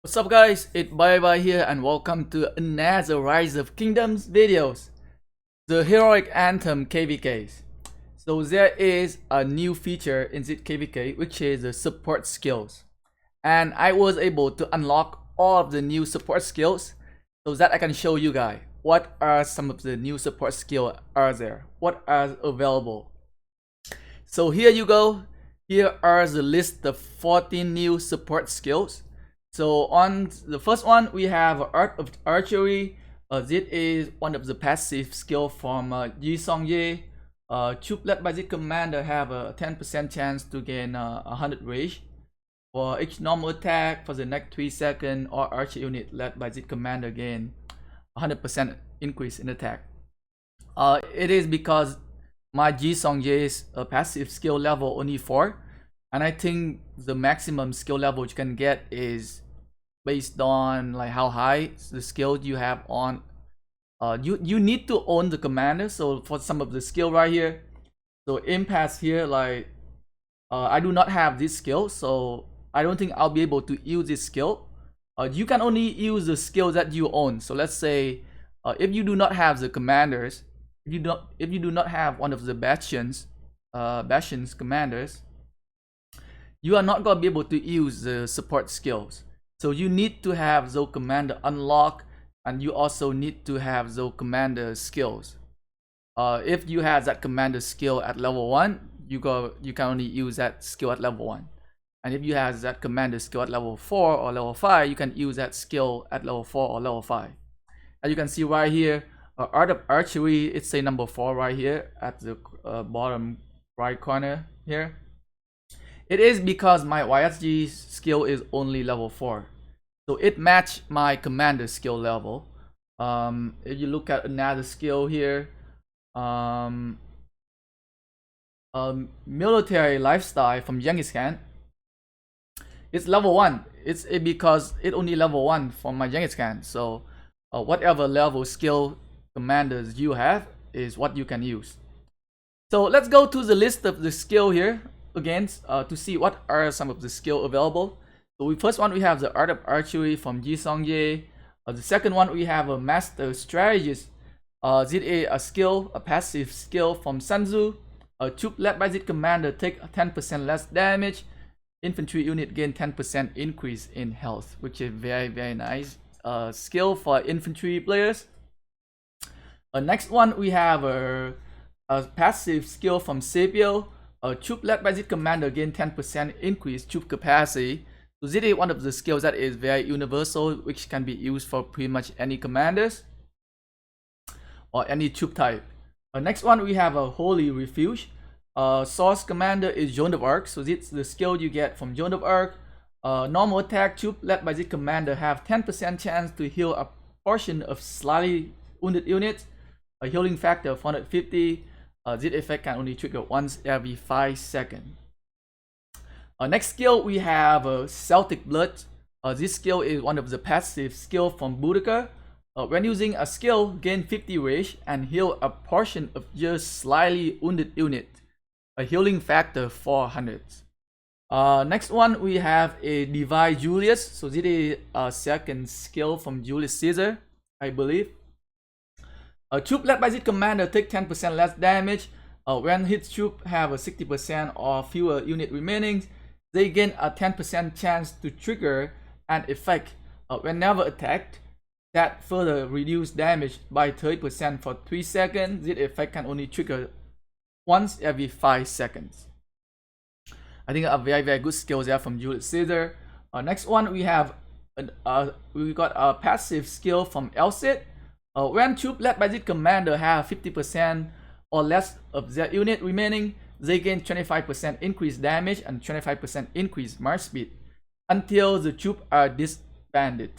What's up guys, it's Bye here and welcome to another Rise of Kingdoms videos. The heroic anthem KvKs. So there is a new feature in this KvK which is the support skills. And I was able to unlock all of the new support skills so that I can show you guys what are some of the new support skills are there, what are available. So here you go, here are the list of 14 new support skills. So on the first one, we have Art of Archery. This is one of the passive skill from Ji Songye. Troop led by this commander have a 10% chance to gain 100 rage for each normal attack for the next 3 seconds, or archer unit led by this commander gain 100% increase in attack. It is because my Ji Songye's passive skill level only 4, and I think the maximum skill level you can get is based on like how high the skill you have on. You need to own the commander. So for some of the skill right here, so impasse here, like I do not have this skill, so I don't think I'll be able to use this skill. You can only use the skill that you own. So let's say if you do not have the commanders, if you do not have one of the bastions commanders, you are not going to be able to use the support skills. So you need to have those commander unlock, and you also need to have those commander skills. If you have that commander skill at level 1, you can only use that skill at level 1. And if you have that commander skill at level 4 or level 5, you can use that skill at level 4 or level 5. As you can see right here, Art of Archery, it's a number 4 right here at the bottom right corner here. It is because my YSG skill is only level 4, so it matched my commander skill level. If you look at another skill here, military lifestyle from Genghis Khan, it's level 1. It's because it only level 1 from my Genghis Khan. So whatever level skill commanders you have is what you can use. So let's go to the list of the skill here again to see what are some of the skill available. So first one, we have the Art of Archery from Ji Songye. The second one, we have a Master Strategist. This is a skill, a passive skill from Sun Tzu. A troop led by this commander take 10% less damage. Infantry unit gain 10% increase in health, which is very nice skill for infantry players. Next one, we have a passive skill from Sepio. Troop led by this commander gain 10% increased troop capacity. So this is one of the skills that is very universal, which can be used for pretty much any commanders or any troop type. Next one, we have a Holy Refuge. Source commander is Joan of Arc. So this is the skill you get from Joan of Arc. Normal attack troop led by this commander have 10% chance to heal a portion of slightly wounded units. A healing factor of 150. This effect can only trigger once every 5 seconds. Next skill, we have Celtic Blood. This skill is one of the passive skill from Boudica. When using a skill, gain 50 rage and heal a portion of just slightly wounded unit. A healing factor 400. Next one, we have a Divine Julius. So this is a second skill from Julius Caesar, I believe. A troop led by this commander take 10% less damage. When his troop have a 60% or fewer unit remaining, they gain a 10% chance to trigger an effect whenever attacked that further reduce damage by 30% for 3 seconds. This effect can only trigger once every 5 seconds. I think a very good skill there from Julius Caesar. Next one, we have we got a passive skill from Elcid. When troop led by this commander have 50% or less of their unit remaining, they gain 25% increased damage and 25% increased march speed until the troops are disbanded.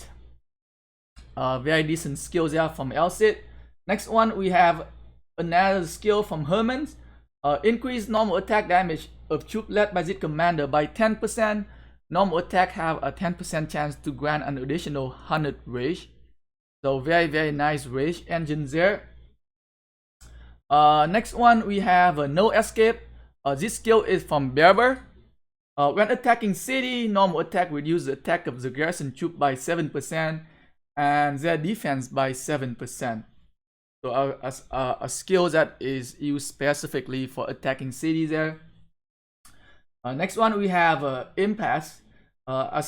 Very decent skills there from Elcid. Next one, we have another skill from Hermann. Increase normal attack damage of troop led by this commander by 10%. Normal attack have a 10% chance to grant an additional 100 rage. So very nice rage engine there. Next one, we have No Escape. This skill is from Berber. When attacking city, normal attack reduce the attack of the garrison troop by 7% and their defense by 7%. So a skill that is used specifically for attacking cities there. Next one we have Impasse, a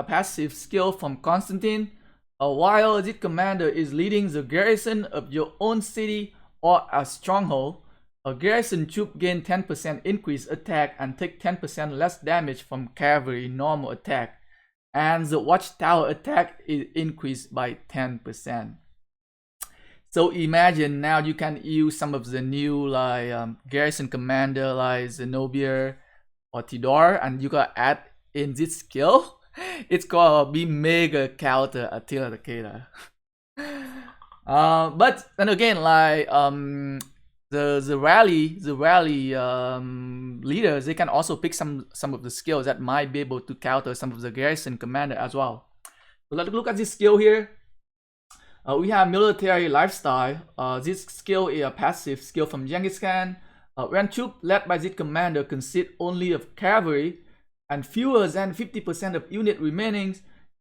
passive skill from Constantine. While this commander is leading the garrison of your own city or a stronghold, a garrison troop gain 10% increased attack and take 10% less damage from cavalry normal attack, and the watchtower attack is increased by 10%. So imagine now you can use some of the new like garrison commander like Zenobia or Tidor, and you can add in this skill. It's gonna be mega counter Atila Takeda. But then again, like the rally leaders, they can also pick some of the skills that might be able to counter some of the garrison commander as well. So let's look at this skill here. We have military lifestyle. This skill is a passive skill from Genghis Khan. When troops led by this commander consist only of cavalry and fewer than 50% of unit remaining,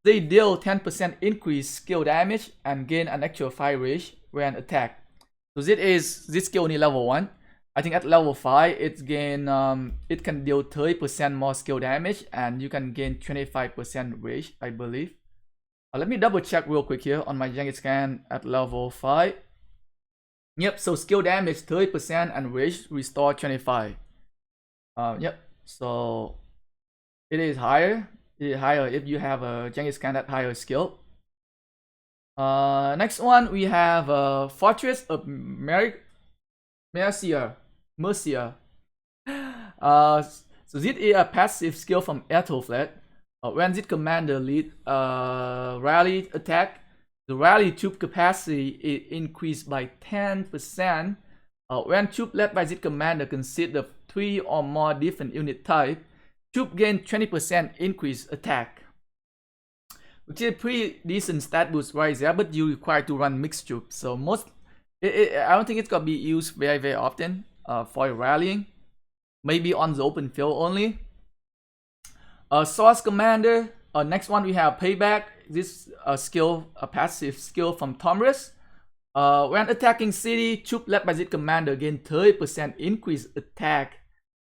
they deal 10% increased skill damage and gain an actual fire rate when attacked. So this skill only level 1. I think at level 5 it can deal 30% more skill damage and you can gain 25% rage, I believe. Let me double check real quick here on my Genghis Khan at level 5. Yep, so skill damage 30% and rage restore 25. Yep, so it is higher. It is higher if you have a Genghis Khan at higher skill. Next one we have Fortress of Mercier. So this is a passive skill from Atila. When this commander lead rally attack, the rally troop capacity is increased by 10%. When troop led by this commander consist of 3 or more different unit type, troop gain 20% increased attack, which is a pretty decent stat boost right there, but you require to run mixed troops. So I don't think it's gonna be used very often for rallying. Maybe on the open field only. Source commander. Next one we have payback. This skill, a passive skill from Tomris. When attacking city, troop led by this commander gain 30% increased attack,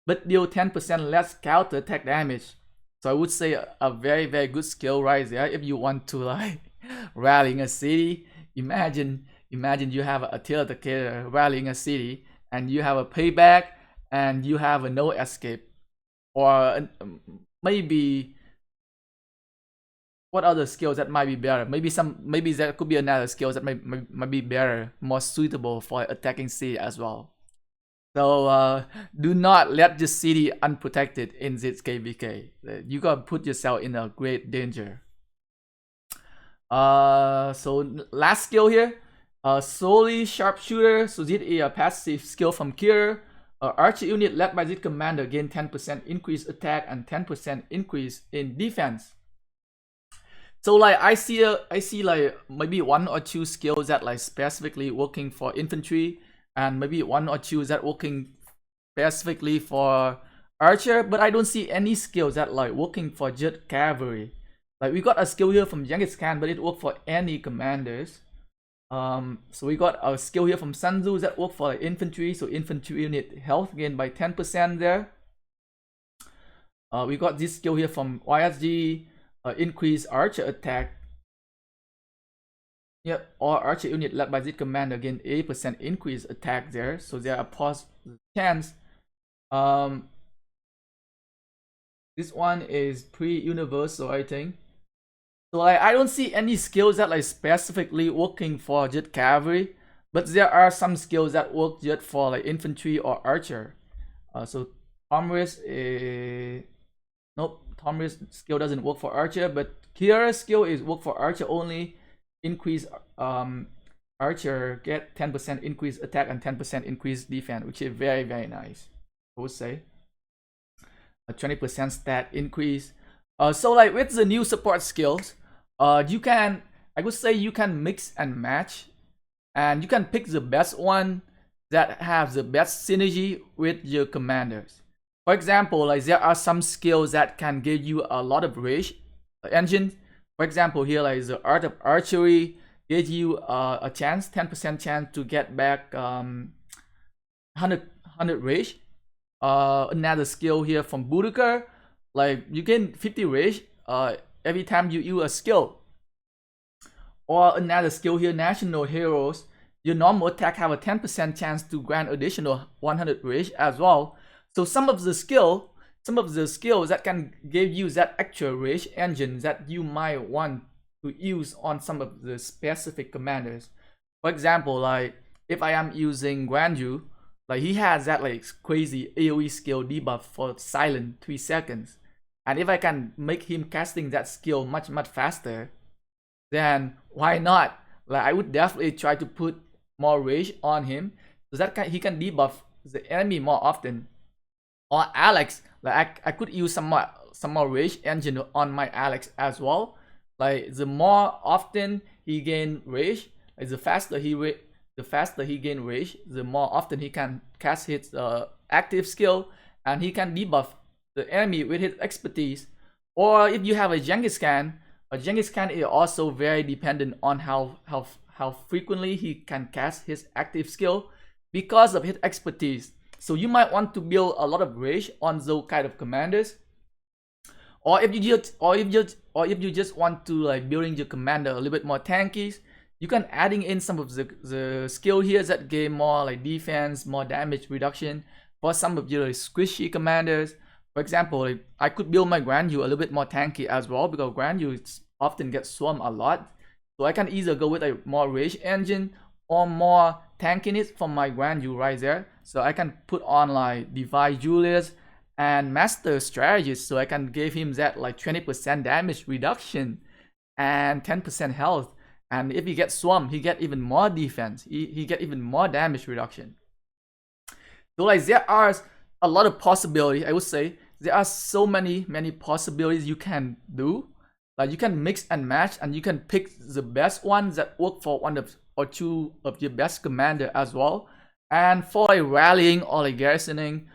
but deal 10% less counter attack damage. So I would say a very good skill right there if you want to like rallying a city. Imagine you have Atila Takeda rallying a city and you have a payback and you have a no escape, or maybe what other skills that might be better? Maybe there could be another skills that might be better, more suitable for attacking city as well. So do not let the city unprotected in this KvK. You gotta put yourself in a great danger. So last skill here, solely sharpshooter. So this is a passive skill from Kira. Archer unit led by this commander gain 10% increased attack and 10% increase in defense. So like I see like maybe 1 or 2 skills that like specifically working for infantry, and maybe 1 or 2 that working specifically for archer, but I don't see any skills that like working for just cavalry. Like we got a skill here from Genghis Khan, but it work for any commanders. So we got a skill here from Sun Tzu that work for infantry, so infantry unit health gain by 10% there. We got this skill here from YSG, increase archer attack. Yep, or archer unit led by this commander gain 80% increase attack there, so there are pause chance. This one is pretty universal, I think. So like I don't see any skills that like specifically working for just cavalry, but there are some skills that work just for like infantry or archer. So Tomris nope, Tomris skill doesn't work for archer, but Kira's skill is work for archer only. Increase archer get 10% increase attack and 10% increase defense, which is very nice, I would say. A 20% stat increase. So like with the new support skills, I would say you can mix and match, and you can pick the best one that has the best synergy with your commanders. For example, like there are some skills that can give you a lot of rage engine. For example, here like the art of archery gives you a chance, 10% chance to get back 100 rage. Another skill here from Boudiker, like you gain 50 rage every time you use a skill. Or another skill here, National Heroes, your normal attack have a 10% chance to grant additional 100 rage as well. So some of the skills that can give you that extra rage engine that you might want to use on some of the specific commanders. For example, like if I am using Guanyu, like he has that like crazy AoE skill debuff for silent 3 seconds. And if I can make him casting that skill much faster, then why not? Like I would definitely try to put more rage on him so that he can debuff the enemy more often. Or Alex, like I could use some more rage engine on my Alex as well. Like the more often he gain rage, like the faster he gain rage, the more often he can cast his active skill, and he can debuff the enemy with his expertise. Or if you have a Genghis Khan is also very dependent on how frequently he can cast his active skill because of his expertise. So you might want to build a lot of rage on those kind of commanders. Or if you just want to like building your commander a little bit more tanky, you can adding in some of the skill here that give more like defense, more damage reduction for some of your like, squishy commanders. For example, like, I could build my Guanyu a little bit more tanky as well because Guanyu often gets swarmed a lot. So I can either go with a more rage engine or more tankiness from my Guanyu right there. So I can put on like Divine Julius and Master Strategist, so I can give him that like 20% damage reduction and 10% health. And if he gets swarmed, he get even more defense. He get even more damage reduction. So like there are a lot of possibilities. I would say there are so many possibilities you can do. Like you can mix and match, and you can pick the best ones that work for one of or two of your best commander as well. And for like rallying or like garrisoning,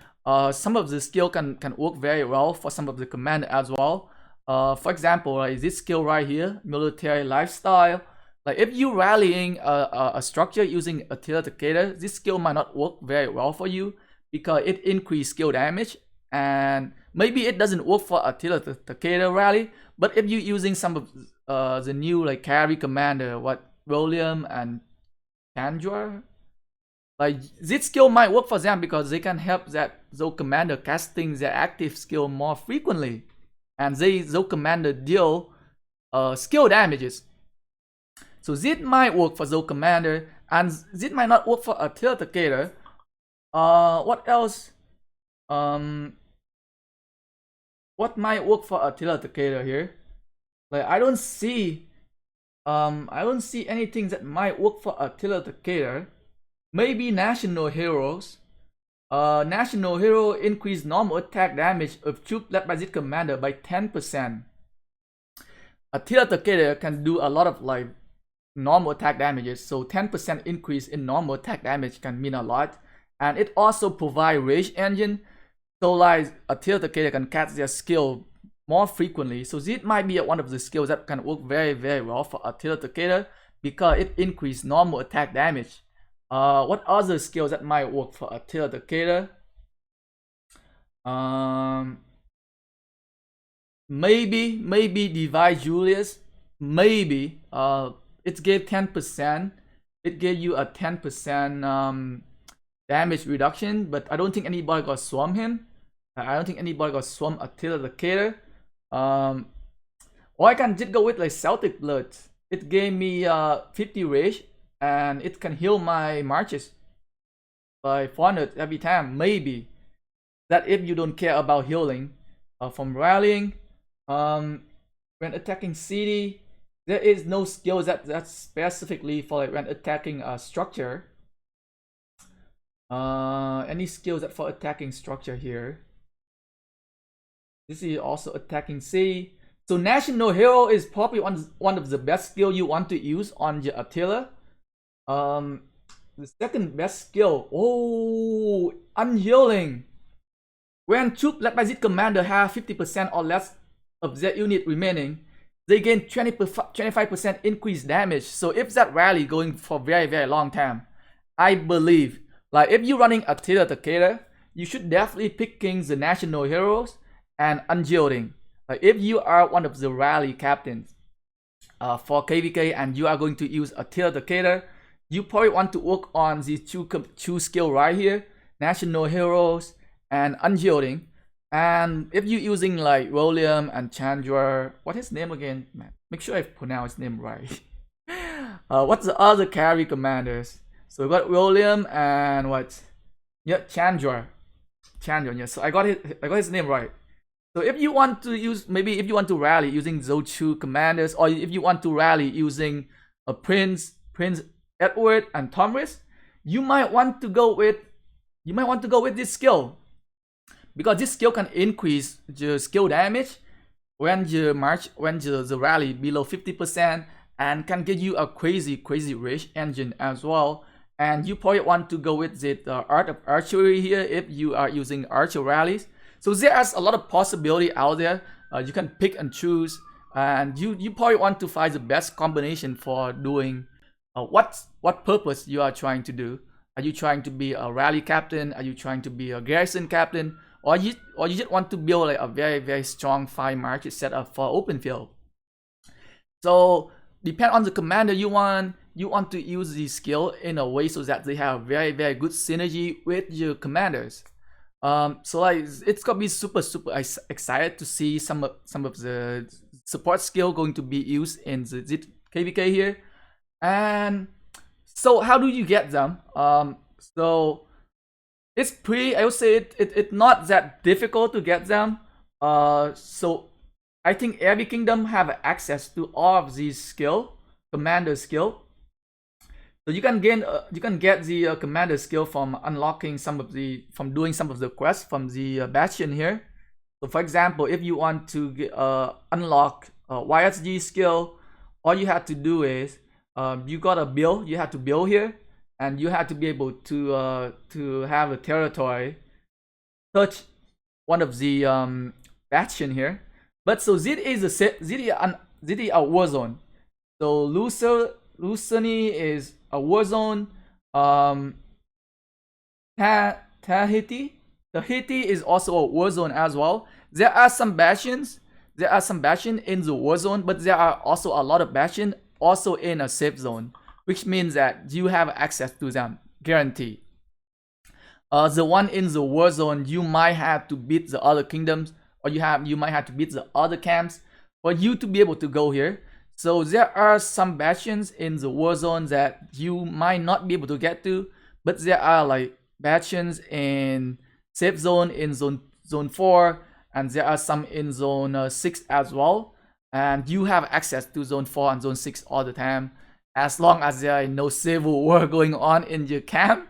some of the skill can work very well for some of the commander as well. For example, like this skill right here, military lifestyle. Like if you rallying a structure using Atila Takeda, this skill might not work very well for you because it increase skill damage, and maybe it doesn't work for Atila Takeda rally. But if you're using some of the new like carry commander, what William and Chandra, like this skill might work for them because they can help those commander casting their active skill more frequently, and those commander deal skill damages. So this might work for those commander, and this might not work for Atila Takeda. What else? What might work for Atila Takeda here? Like I don't see anything that might work for Atila Takeda. Maybe National Heroes. National Hero increase normal attack damage of troops led by this commander by 10%. Atila Takeda can do a lot of like normal attack damages, so 10% increase in normal attack damage can mean a lot. And it also provides rage engine, so like Atila Takeda can cast their skill more frequently. So this might be one of the skills that can work very well for Atila Takeda because it increases normal attack damage. What other skills that might work for Atila Takeda? Maybe Divine Julius. Maybe it gave 10%. It gave you a 10% damage reduction, but I don't think anybody got swarm him. I don't think anybody got swarm Atila Takeda. Or I can just go with like Celtic Blood. It gave me 50 rage, and it can heal my marches by 400 every time. Maybe that if you don't care about healing from rallying, when attacking city, there is no skill that's specifically for like when attacking a structure. Any skills that for attacking structure here? This is also attacking city. So National Hero is probably one of the best skill you want to use on your Atila. The second best skill, unhealing. When troops led by this commander have 50% or less of their unit remaining, they gain 25% increased damage. So if that rally going for very long time, I believe like if you're running Atila Takeda, you should definitely picking the national heroes and unyielding. Like if you are one of the rally captains for KvK and you are going to use Atila Takeda, you probably want to work on these two skill right here, national heroes and unyielding. And if you're using like William and Chandra, what his name again? Man, make sure I pronounce his name right. What's the other carry commanders? So we got William and what? Yeah, Chandra. Yeah. So I got his name right. So if you want to use, maybe if you want to rally using those two commanders, or if you want to rally using a Prince Edward and Thomas, you might want to go with this skill, because this skill can increase the skill damage when the rally below 50% and can give you a crazy rage engine as well. And you probably want to go with the art of archery here if you are using archer rallies. So there's a lot of possibility out there. You can pick and choose, and you probably want to find the best combination for doing what purpose you are trying to do. Are you trying to be a rally captain? Are you trying to be a garrison captain? Or you just want to build like a very strong 5 marches setup for open field. So depend on the commander you want to use the skill in a way so that they have very good synergy with your commanders. So like it's gonna be super excited to see some of the support skill going to be used in the KvK here. And so how do you get them? So it's pretty, I would say it's not that difficult to get them. So I think every kingdom have access to all of these commander skill. So you can get the commander skill from unlocking from doing some of the quests from the bastion here. So for example, if you want to unlock YSG skill, all you have to do is you have to build here, and you have to be able to have a territory touch one of the bastion here. But so this is a war zone. So Lucerne is a war zone. Tahiti is also a war zone as well. There are some bastions in the war zone, but there are also a lot of bastions also in a safe zone, which means that you have access to them, guaranteed. The one in the war zone, you might have to beat the other kingdoms, or you might have to beat the other camps for you to be able to go here. So there are some bastions in the war zone that you might not be able to get to, but there are like bastions in safe zone in zone 4, and there are some in zone 6 as well. And you have access to zone 4 and zone 6 all the time, as long as there is no civil war going on in your camp.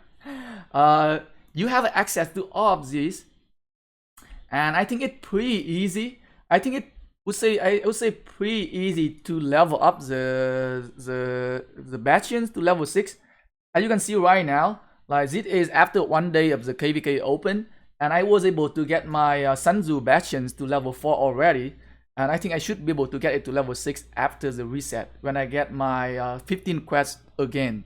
You have access to all of these, and I think it's pretty easy. I would say pretty easy to level up the bastions to level 6. As you can see right now, like this is after 1 day of the KvK Open, and I was able to get my Sanzu bastions to level 4 already. And I think I should be able to get it to level 6 after the reset, when I get my 15 quests again.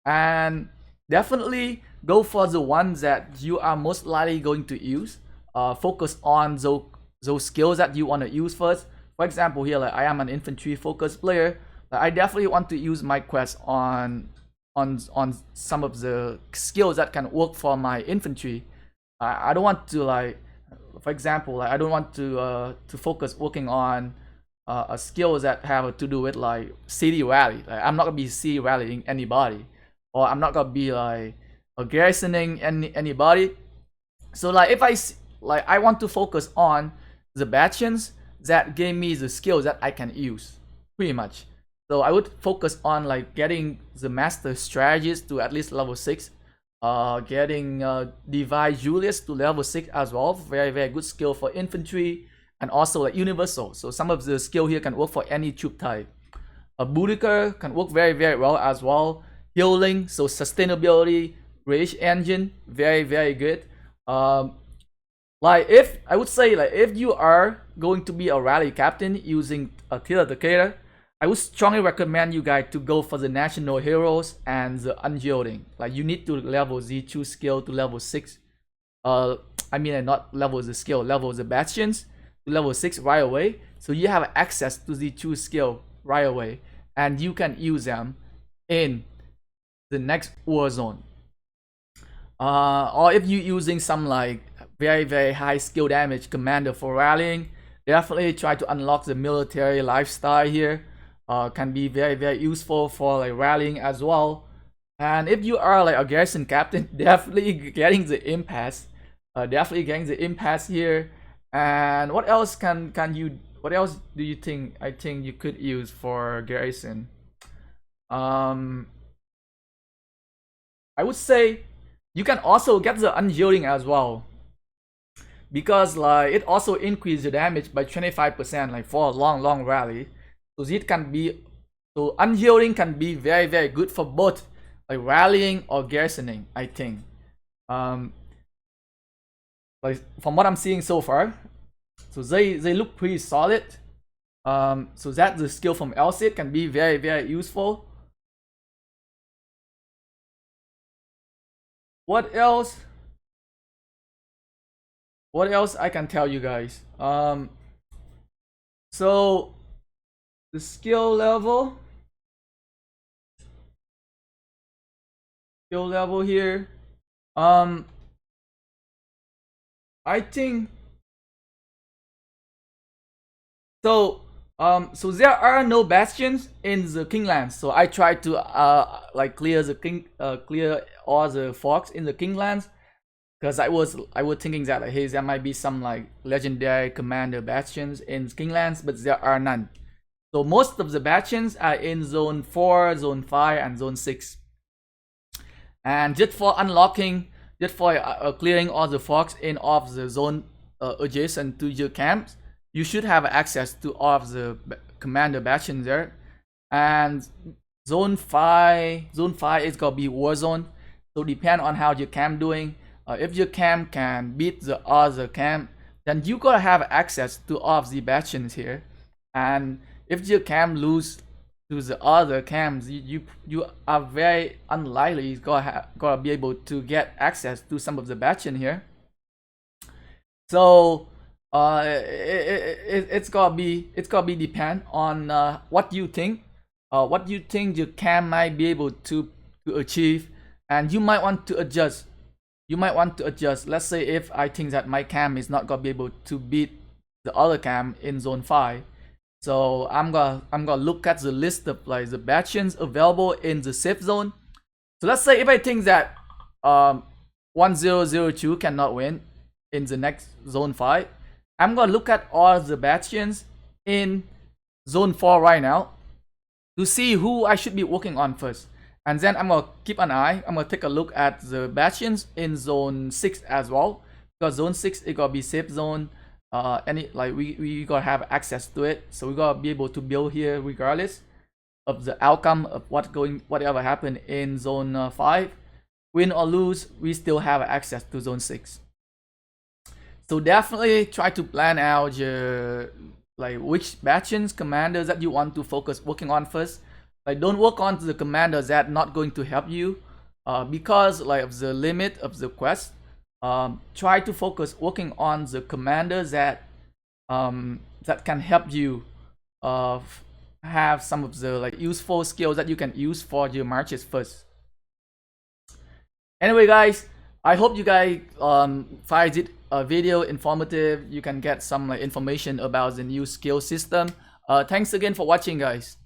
And definitely go for the ones that you are most likely going to use. Focus on those skills that you want to use first. For example, here, like I am an infantry focused player. I definitely want to use my quests on some of the skills that can work for my infantry. I don't want to, like, for example, like I don't want to focus working on skills that have to do with like city rally. Like I'm not gonna be city rallying anybody, or I'm not gonna be like garrisoning anybody. So like if I want to focus on the bastions that gave me the skills that I can use, pretty much. So I would focus on like getting the master strategist to at least level 6. Getting Divine Julius to level 6 as well. Very good skill for infantry, and also like universal. So some of the skill here can work for any troop type. A Boudica can work very well as well. Healing, so sustainability, rage engine, very good. Like if I would say like if you are going to be a rally captain using Atila Takeda, I would strongly recommend you guys to go for the national heroes and the unyielding. Like you need to level Z2 skill to level 6. I mean not level the skill, level the bastions to level 6 right away. So you have access to Z2 skill right away, and you can use them in the next war zone. Or if you're using some like very high skill damage commander for rallying, definitely try to unlock the military lifestyle here. Can be very useful for like rallying as well. And if you are like a garrison captain, definitely getting the impasse. Definitely getting the impasse here. And what else what else do you think I think you could use for garrison? I would say you can also get the unyielding as well, because like it also increases the damage by 25% like for a long rally. So it can be, so unyielding can be very good for both like rallying or garrisoning, I think. Like from what I'm seeing so far, so they look pretty solid. So that the skill from Elsit can be very useful. What else? What else I can tell you guys? So the skill level here. I think so. So there are no bastions in the Kinglands. So I tried to like clear all the forks in the Kinglands, because I was thinking that like, hey, there might be some like legendary commander bastions in Kinglands, but there are none. So most of the bastions are in Zone 4, Zone 5, and Zone 6. And just for unlocking, just for clearing all the forks in of the zone adjacent to your camps, you should have access to all of the commander bastions there. And Zone 5 is gonna be war zone. So depend on how your camp doing. If your camp can beat the other camp, then you gotta have access to all of the bastions here. And if your camp lose to the other camps, you are very unlikely gonna be able to get access to some of the bastion here. So it's gonna be depend on what you think your camp might be able to achieve, and you might want to adjust. Let's say if I think that my camp is not gonna be able to beat the other camp in Zone 5, so I'm gonna look at the list of like the bastions available in the safe zone. So let's say if I think that 1002 cannot win in the next Zone 5, I'm gonna look at all the bastions in Zone 4 right now to see who I should be working on first. And then I'm gonna keep an eye. I'm gonna take a look at the bastions in Zone 6 as well, because Zone 6 is gonna be safe zone. We gotta have access to it, so we gotta be able to build here regardless of the outcome of whatever happened in Zone 5. Win or lose, we still have access to Zone 6. So definitely try to plan out your like which bastions commanders that you want to focus working on first. Like don't work on the commanders that not going to help you because like of the limit of the quest. Try to focus working on the commanders that that can help you have some of the like useful skills that you can use for your marches first. Anyway guys, I hope you guys find it video informative. You can get some like information about the new skill system. Thanks again for watching guys.